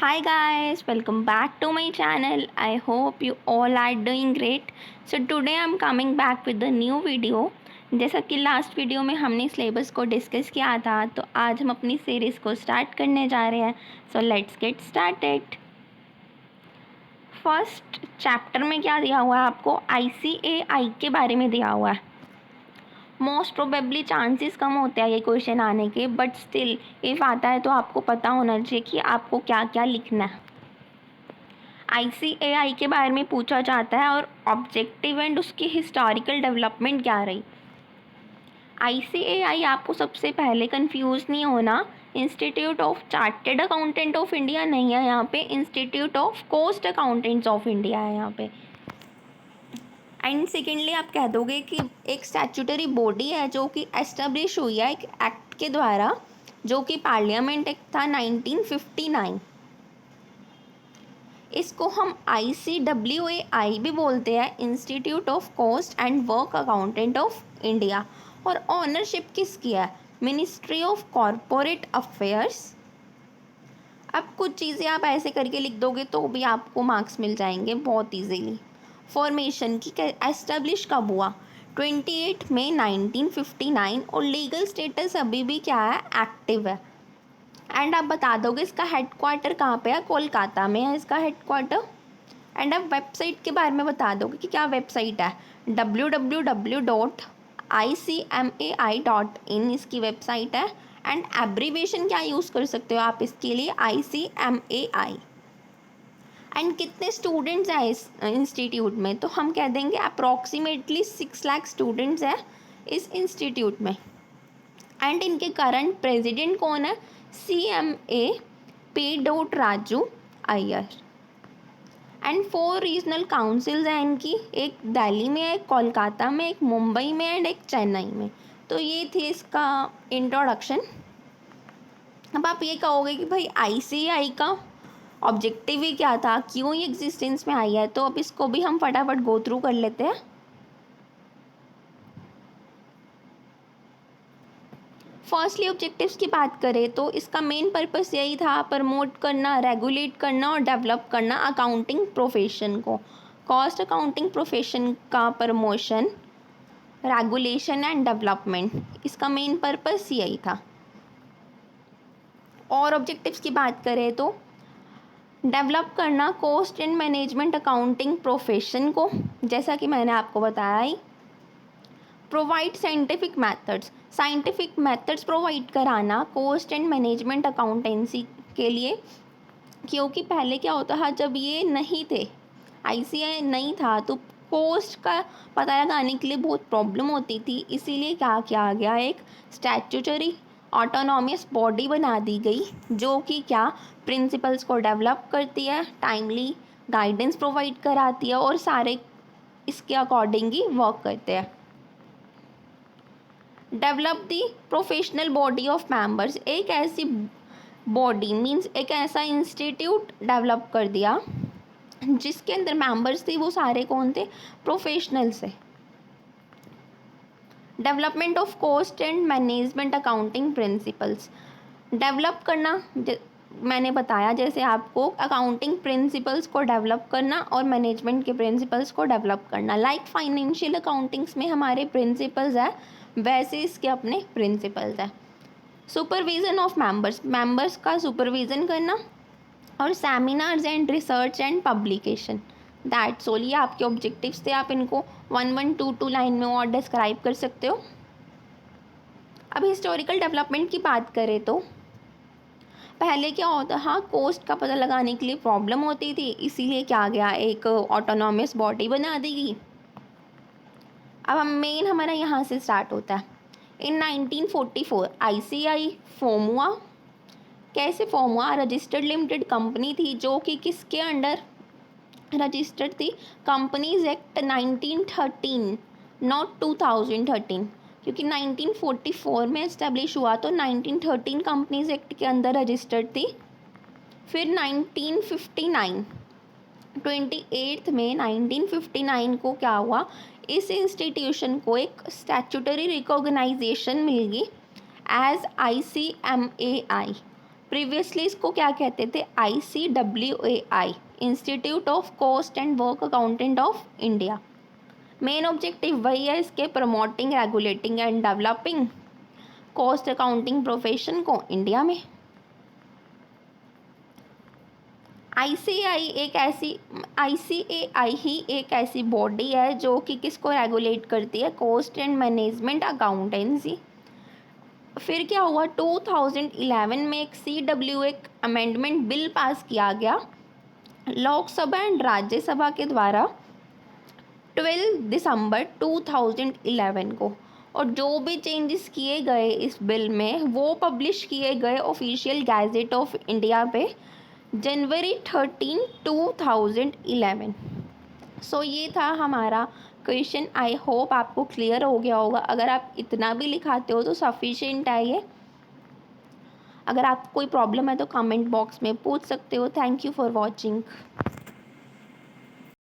Hi guys, welcome back to my channel. I hope you all are doing great. So today I'm coming back with a new video. जैसा कि last video में हमने syllabus को discuss किया था, तो आज हम अपनी सीरीज़ को स्टार्ट करने जा रहे हैं. So let's get started. First chapter में क्या दिया हुआ है आपको? ICAI के बारे में दिया हुआ है. मोस्ट प्रोबेबली चांसेस कम होते हैं ये क्वेश्चन आने के, बट स्टिल इफ़ आता है तो आपको पता होना चाहिए कि आपको क्या क्या लिखना है. ICAI के बारे में पूछा जाता है और ऑब्जेक्टिव एंड उसकी हिस्टोरिकल डेवलपमेंट क्या रही. ICAI आपको सबसे पहले कंफ्यूज नहीं होना, institute of chartered accountant of India नहीं है यहाँ पे, institute of cost accountants of India है यहाँ पे. एंड सेकेंडली आप कह दोगे कि एक स्टैट्यूटरी बॉडी है जो कि एस्टेब्लिश हुई है एक एक्ट के द्वारा, जो कि पार्लियामेंट एक्ट था 1959. इसको हम ICWAI भी बोलते हैं, institute of cost and work accountant of India. और ऑनरशिप किसकी है? Ministry of corporate affairs. अब कुछ चीज़ें आप ऐसे करके लिख दोगे तो भी आपको मार्क्स मिल जाएंगे बहुत इजीली. फॉर्मेशन की एस्टेब्लिश कब हुआ? 28 मई 1959. और लीगल स्टेटस अभी भी क्या है? एक्टिव है. एंड आप बता दोगे इसका हेडक्वार्टर कहाँ पे है? कोलकाता में है इसका हेडक्वार्टर. एंड आप वेबसाइट के बारे में बता दोगे कि क्या वेबसाइट है? www.icmai.in इसकी वेबसाइट है. एंड एब्रीवेशन क्या यूज़ कर सकते हो आप इसके लिए? ICMAI. एंड कितने स्टूडेंट्स हैं इस इंस्टीट्यूट में? तो हम कह देंगे अप्रॉक्सीमेटली 6 लाख स्टूडेंट्स हैं इस इंस्टीट्यूट में. एंड इनके करंट प्रेसिडेंट कौन है? CMA P. Raju Iyer. And 4 regional councils हैं इनकी, एक दिल्ली में है, एक कोलकाता में, एक मुंबई में एंड एक चेन्नई में. तो ये थी इसका इंट्रोडक्शन. अब आप ये कहोगे कि भाई ICAI का ऑब्जेक्टिव ही क्या था, क्यों ये एग्जिस्टेंस में आई है? तो अब इसको भी हम फटाफट गो थ्रू कर लेते हैं. फर्स्टली ऑब्जेक्टिव्स की बात करें तो इसका मेन पर्पस यही था, प्रमोट करना, रेगुलेट करना और डेवलप करना अकाउंटिंग प्रोफेशन को. कॉस्ट अकाउंटिंग प्रोफेशन का प्रमोशन, रेगुलेशन एंड डेवलपमेंट, इसका मेन पर्पस यही था. और ऑब्जेक्टिव्स की बात करें तो डेवलप करना cost and management accounting profession को, जैसा कि मैंने आपको बताया ही. प्रोवाइड साइंटिफिक मेथड्स प्रोवाइड कराना कॉस्ट एंड मैनेजमेंट अकाउंटेंसी के लिए, क्योंकि पहले क्या होता था, जब ये नहीं थे, ICAI नहीं था, तो कॉस्ट का पता लगाने के लिए बहुत प्रॉब्लम होती थी. इसीलिए क्या किया गया, एक स्टैट्यूटरी ऑटोनॉमस बॉडी बना दी गई, जो कि क्या प्रिंसिपल्स को डेवलप करती है, टाइमली गाइडेंस प्रोवाइड कराती है और सारे इसके अकॉर्डिंग ही वर्क करते हैं. Develop the professional body of members, एक ऐसी बॉडी मीन्स एक ऐसा इंस्टीट्यूट डेवलप कर दिया जिसके अंदर मेंबर्स थे वो सारे कौन थे? प्रोफेशनल्स है. Development of cost and management accounting principles, develop करना, मैंने बताया जैसे आपको, अकाउंटिंग प्रिंसिपल्स को डेवलप करना और मैनेजमेंट के प्रिंसिपल्स को डेवलप करना. लाइक फाइनेंशियल अकाउंटिंग्स में हमारे प्रिंसिपल्स है, वैसे इसके अपने प्रिंसिपल्स है. सुपरविज़न ऑफ मेंबर्स का सुपरविज़न करना. और seminars and research and publication. That's all. ये आपके ऑब्जेक्टिव्स थे, आप इनको 1-1, 2-2 लाइन में और डिस्क्राइब कर सकते हो. अब हिस्टोरिकल डेवलपमेंट की बात करें तो पहले क्या होता था, कॉस्ट का पता लगाने के लिए प्रॉब्लम होती थी, इसीलिए क्या गया, एक ऑटोनॉमस बॉडी बना दी गई. अब हम मेन हमारा यहाँ से स्टार्ट होता है. इन 1944 ICAI फॉर्म हुआ. कैसे फॉर्म हुआ? रजिस्टर्ड लिमिटेड कंपनी थी, जो कि किसके अंडर रजिस्टर्ड थी? कंपनीज एक्ट 1913, नॉट 2013, क्योंकि 1944 में इस्टेब्लिश हुआ तो 1913 कंपनीज एक्ट के अंदर रजिस्टर्ड थी. फिर 1959 28 में 1959 को क्या हुआ, इस इंस्टीट्यूशन को एक स्टैट्यूटरी रिकॉग्नाइजेशन मिल गई एज ICMAI. प्रीवियसली इसको क्या कहते थे, ICWAI, institute of cost and work accountant of India. Main objective वही है इसके, promoting, regulating and developing cost accounting profession को इंडिया में। ICAI ही एक ऐसी बॉडी है जो कि किसको रेगुलेट करती है, कॉस्ट एंड मैनेजमेंट अकाउंटेंसी। फिर क्या हुआ, 2011 में एक CWA अमेंडमेंट बिल पास किया गया लोकसभा एंड राज्यसभा के द्वारा 12 दिसंबर 2011 को, और जो भी चेंजेस किए गए इस बिल में वो पब्लिश किए गए ऑफिशियल गैजेट ऑफ इंडिया पे जनवरी 13, 2011। सो ये था हमारा क्वेश्चन। आई होप आपको क्लियर हो गया होगा। अगर आप इतना भी लिखाते हो तो सफिशिएंट है ये। अगर आपको कोई प्रॉब्लम है तो कमेंट बॉक्स में पूछ सकते हो। Thank you for watching.